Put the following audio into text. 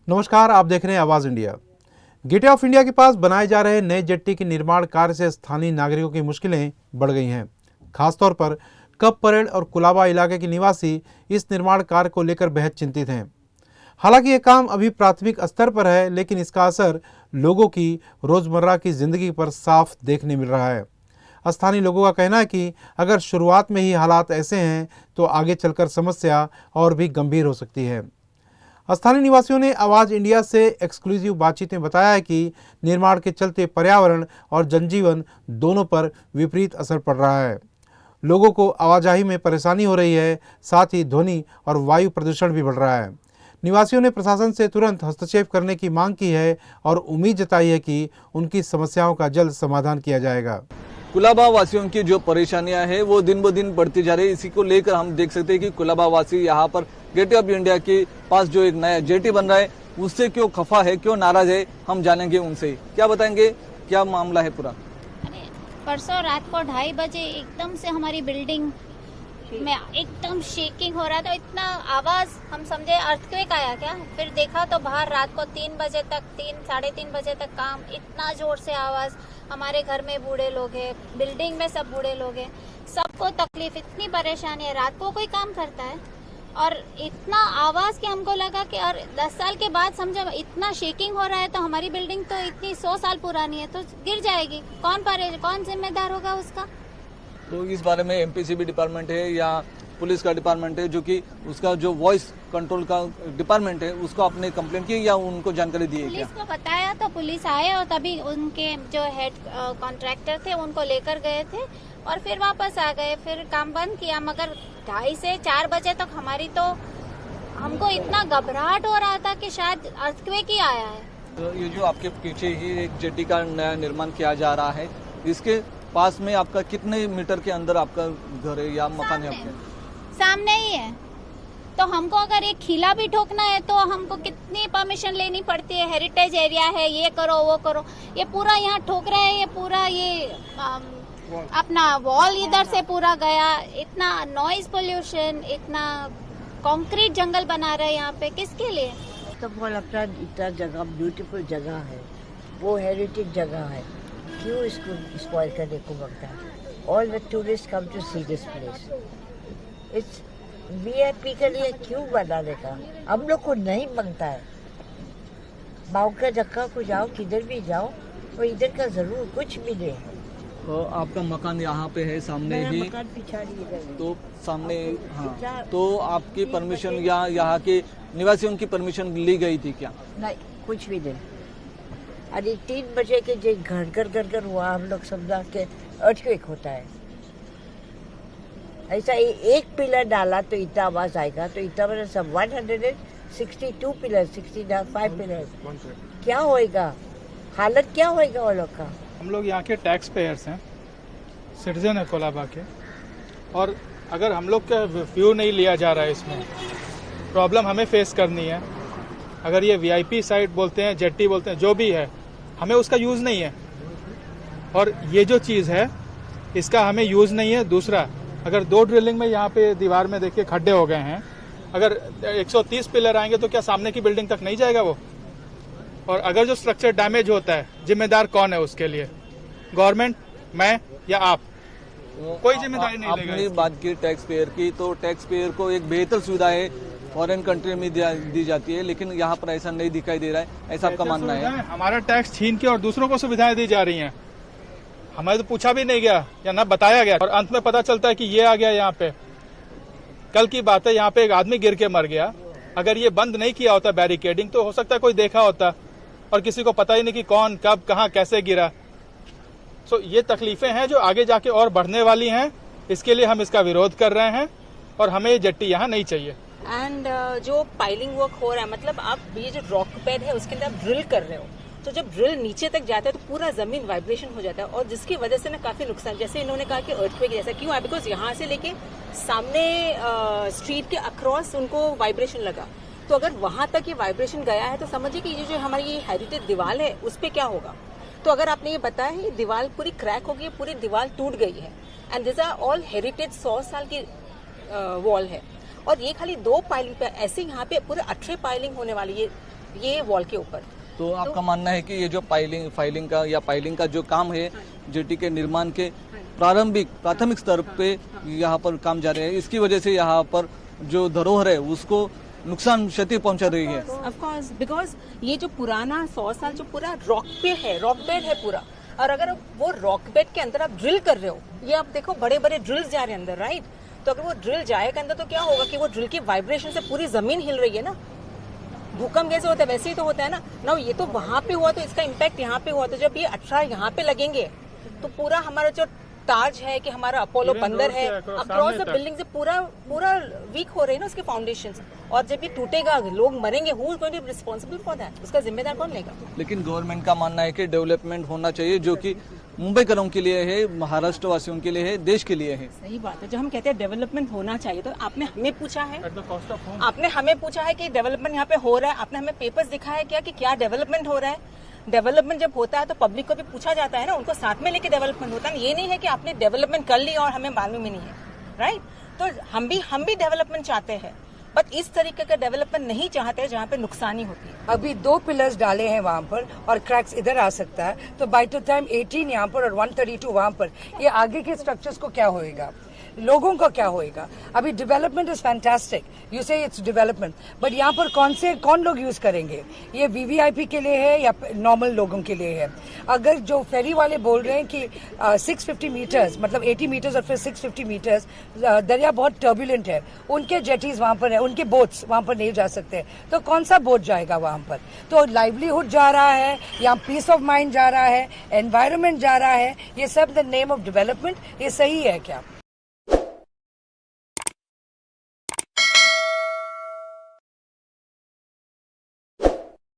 नमस्कार, आप देख रहे हैं आवाज इंडिया। गेटवे ऑफ इंडिया के पास बनाए जा रहे नए जेट्टी के निर्माण कार्य से स्थानीय नागरिकों की मुश्किलें बढ़ गई हैं। खासतौर पर कप परेड और कुलाबा इलाके के निवासी इस निर्माण कार्य को लेकर बेहद चिंतित हैं। हालांकि ये काम अभी प्राथमिक स्तर पर है, लेकिन इसका असर लोगों की रोजमर्रा की जिंदगी पर साफ देखने मिल रहा है। स्थानीय लोगों का कहना है कि अगर शुरुआत में ही हालात ऐसे हैं तो आगे चलकर समस्या और भी गंभीर हो सकती है। स्थानीय निवासियों ने आवाज इंडिया से एक्सक्लूसिव बातचीत में बताया है कि निर्माण के चलते पर्यावरण और जनजीवन दोनों पर विपरीत असर पड़ रहा है। लोगों को आवाजाही में परेशानी हो रही है, साथ ही ध्वनि और वायु प्रदूषण भी बढ़ रहा है। निवासियों ने प्रशासन से तुरंत हस्तक्षेप करने की मांग की है और उम्मीद जताई है कि उनकी समस्याओं का जल्द समाधान किया जाएगा। कुलाबा वासियों की जो परेशानियां हैं वो दिन ब दिन बढ़ती जा रही है। इसी को लेकर हम देख सकते हैं कि कुलाबा वासी यहाँ पर गेटवे ऑफ इंडिया के पास जो एक नया जेटी बन रहा है उससे क्यों खफा है, क्यों नाराज है, हम जानेंगे उनसे। क्या बताएंगे, क्या मामला है पूरा? परसों रात को 2:30 बजे एकदम से हमारी बिल्डिंग में एकदम शेकिंग हो रहा था। इतना आवाज, हम समझे अर्थक्वेक आया क्या। फिर देखा तो बाहर रात को 3 बजे तक, 3-3:30 बजे तक काम, इतना जोर से आवाज। हमारे घर में बूढ़े लोग हैं, बिल्डिंग में सब बूढ़े लोग हैं, सबको तकलीफ, इतनी परेशानी है। रात को कोई काम करता है और इतना आवाज कि हमको लगा कि और 10 साल के बाद समझो इतना शेकिंग हो रहा है तो हमारी बिल्डिंग तो इतनी 100 साल पुरानी है तो गिर जाएगी। कौन जिम्मेदार होगा उसका? तो इस बारे में एमपीसीबी डिपार्टमेंट है या पुलिस का डिपार्टमेंट है, जो कि उसका जो वॉइस कंट्रोल का डिपार्टमेंट है, उसको आपने कंप्लेंट की या उनको जानकारी दी है? पुलिस को बताया तो पुलिस आए और तभी उनके जो हेड कॉन्ट्रैक्टर थे उनको लेकर गए थे और फिर वापस आ गए, फिर काम बंद किया। मगर 2:30 से 4 बजे तक हमारी तो हमको इतना घबराहट हो रहा था कि शायद अर्थक्वेक ही आया है। तो ये जो आपके पीछे ही एक जेटी का नया निर्माण किया जा रहा है, इसके पास में आपका कितने मीटर के अंदर आपका घर है या मकान है? आपके सामने ही है। तो हमको अगर एक खिला भी ठोकना है तो हमको कितनी परमिशन लेनी पड़ती है। हेरिटेज एरिया है, ये करो वो करो। ये पूरा यहाँ ठोक रहे हैं, ये पूरा ये अपना वॉल इधर से पूरा गया। इतना नॉइज पोल्यूशन, इतना कंक्रीट जंगल बना रहे हैं यहाँ पे, किसके लिए? तो बोल अपना इतना जगह, ब्यूटीफुल जगह है, वो हेरिटेज जगह है, क्यों इसको स्पॉइल करने को मांगता है? All the tourist come to see this place. It's VIP के लिए क्यों बनाने का? हम लोग को नहीं मांगता है। बाउका जक्का को जाओ, किधर भी जाओ, वो इधर का जरूर कुछ मिले। तो आपका मकान यहाँ पे है सामने ही, मकान पिछाड़ी है तो सामने। हाँ, तो आपकी परमिशन या यहाँ के निवासियों की परमिशन ली गई थी क्या? नहीं, कुछ भी नहीं। अरे 3 बजे के जो घर हुआ, हम लोग समझा के अर्थक्वेक होता है। ऐसा एक पिलर डाला तो इतना आवाज आएगा, तो इतना बड़ा सब 162 पिलर, 65 पिलर, क्या होएगा? हालत क्या होएगा वो लोग का? हम लोग यहाँ के टैक्स पेयर्स हैं, सिटीजन है कोलाबा के, और अगर हम लोग का व्यू नहीं लिया जा रहा है, इसमें प्रॉब्लम हमें फेस करनी है। अगर ये वीआईपी साइट बोलते हैं, जेट्टी बोलते हैं, जो भी है, हमें उसका यूज़ नहीं है। और ये जो चीज़ है इसका हमें यूज़ नहीं है। दूसरा, अगर 2 ड्रिलिंग में यहाँ पे दीवार में देखिए खड्डे हो गए हैं, अगर 130 पिलर आएंगे तो क्या सामने की बिल्डिंग तक नहीं जाएगा वो? और अगर जो स्ट्रक्चर डैमेज होता है, जिम्मेदार कौन है उसके लिए? गवर्नमेंट, मैं या आप? कोई जिम्मेदारी नहीं लेगा। आपने बात की टैक्स पेयर की, तो टैक्स पेयर को एक बेहतर सुविधा है फॉरेन कंट्री में दी जाती है, लेकिन यहाँ पर ऐसा नहीं दिखाई दे रहा है, ऐसा आपका मानना है? हमारा टैक्स छीन के और दूसरों को सुविधाएं दी जा रही हैं। हमें तो पूछा भी नहीं गया या ना बताया गया, और अंत में पता चलता है कि ये आ गया यहाँ पे। कल की बात है, यहाँ पे एक आदमी गिर के मर गया। अगर ये बंद नहीं किया होता बैरिकेडिंग, तो हो सकता है कोई देखा होता और किसी को पता ही नहीं कि कौन, कब, कहाँ, कैसे गिरा। सो ये तकलीफें हैं जो आगे जाके और बढ़ने वाली हैं। इसके लिए हम इसका विरोध कर रहे हैं और हमें ये जेट्टी यहाँ नहीं चाहिए। एंड जो पाइलिंग वर्क हो रहा है, मतलब आप ये जो रॉक पैड है उसके अंदर आप ड्रिल कर रहे हो, तो जब ड्रिल नीचे तक जाता है तो पूरा जमीन वाइब्रेशन हो जाता है, और जिसकी वजह से ना काफी नुकसान, जैसे इन्होंने कहा कि अर्थक्वेक जैसा क्यों है, बिकॉज यहाँ से लेके सामने स्ट्रीट के अक्रॉस उनको वाइब्रेशन लगा। तो अगर वहां तक ये वाइब्रेशन गया है तो समझिए कि ये जो हमारी ये हेरिटेज दीवार है उस पर क्या होगा। तो अगर आपने ये बताया है, ये दीवार पूरी क्रैक हो गई, पूरी दीवार टूट गई है, and this are all heritage 100 साल की वॉल है। और ये खाली 2 पाइलिंग पे, ऐसे यहाँ पे पूरे 18 पाइलिंग होने वाली है। ये वॉल के ऊपर। तो आपका मानना है कि ये जो फाइलिंग का जो काम है जेटी के निर्माण के प्राथमिक स्तर पे यहाँ पर काम जारी है, इसकी वजह से यहाँ पर जो धरोहर है उसको नुकसान क्षति पहुंचा रही है। ऑफ कोर्स, बिकॉज ये जो पुराना 100 साल जो पूरा रॉक बेड है पूरा, और अगर वो रॉक बेड के अंदर आप ड्रिल कर रहे हो, ये आप देखो बड़े बड़े ड्रिल्स जा रहे हैं अंदर, राइट? तो अगर वो ड्रिल जाएगा अंदर तो क्या होगा कि वो ड्रिल की वाइब्रेशन से पूरी जमीन हिल रही है ना। भूकंप जैसे होता है वैसे ही तो होता है ना। ये तो वहां पे हुआ तो इसका इम्पैक्ट यहाँ पे हुआ, तो जब ये 18 यहाँ पे लगेंगे तो पूरा हमारा जो ताज है कि हमारा अपोलो बंदर है अक्रॉस द बिल्डिंग से पूरा वीक हो रहे हैं ना उसके फाउंडेशंस, और जब ये टूटेगा लोग मरेंगे, who is going to be responsible for that? उसका जिम्मेदार कौन लेगा? लेकिन गवर्नमेंट का मानना है कि डेवलपमेंट होना चाहिए, जो कि मुंबईकरों के लिए है, महाराष्ट्र वासियों के लिए है, देश के लिए है। सही बात है। जब हम कहते हैं डेवलपमेंट होना चाहिए तो आपने हमें पूछा है, आपने हमें पूछा है कि डेवलपमेंट यहाँ पे हो रहा है, आपने हमें पेपर्स दिखाया क्या कि क्या डेवलपमेंट हो रहा है? डेवलपमेंट जब होता है तो पब्लिक को भी पूछा जाता है ना, उनको साथ में लेके डेवलपमेंट होता है। ये नहीं है कि आपने डेवलपमेंट कर लिया और हमें मालूम ही नहीं है, राइट? तो हम भी डेवलपमेंट चाहते हैं, बट इस तरीके का डेवलपमेंट नहीं चाहते जहाँ पे नुकसानी होती है। अभी 2 पिलर्स डाले हैं वहाँ पर और क्रैक्स इधर आ सकता है, तो बाय द टाइम 18 यहाँ पर और 132 वहाँ पर, ये आगे के स्ट्रक्चर्स को क्या होएगा, लोगों का क्या होएगा? अभी डेवलपमेंट इज फैंटास्टिक, यू से इट्स डेवलपमेंट, बट यहाँ पर कौन लोग यूज करेंगे? ये वीवीआईपी के लिए है या नॉर्मल लोगों के लिए है? अगर जो फेरी वाले बोल रहे हैं कि 650 मीटर्स मतलब 80 मीटर्स और फिर 650 मीटर्स, दरिया बहुत टर्बुलेंट है, उनके जेटीज वहाँ पर है, उनके बोट्स वहाँ पर नहीं जा सकते, तो कौन सा बोट जाएगा वहाँ पर? तो लाइवलीहुड जा रहा है, यहाँ पीस ऑफ माइंड जा रहा है, एनवायरमेंट जा रहा है, ये सब द नेम ऑफ डेवलपमेंट। ये सही है क्या?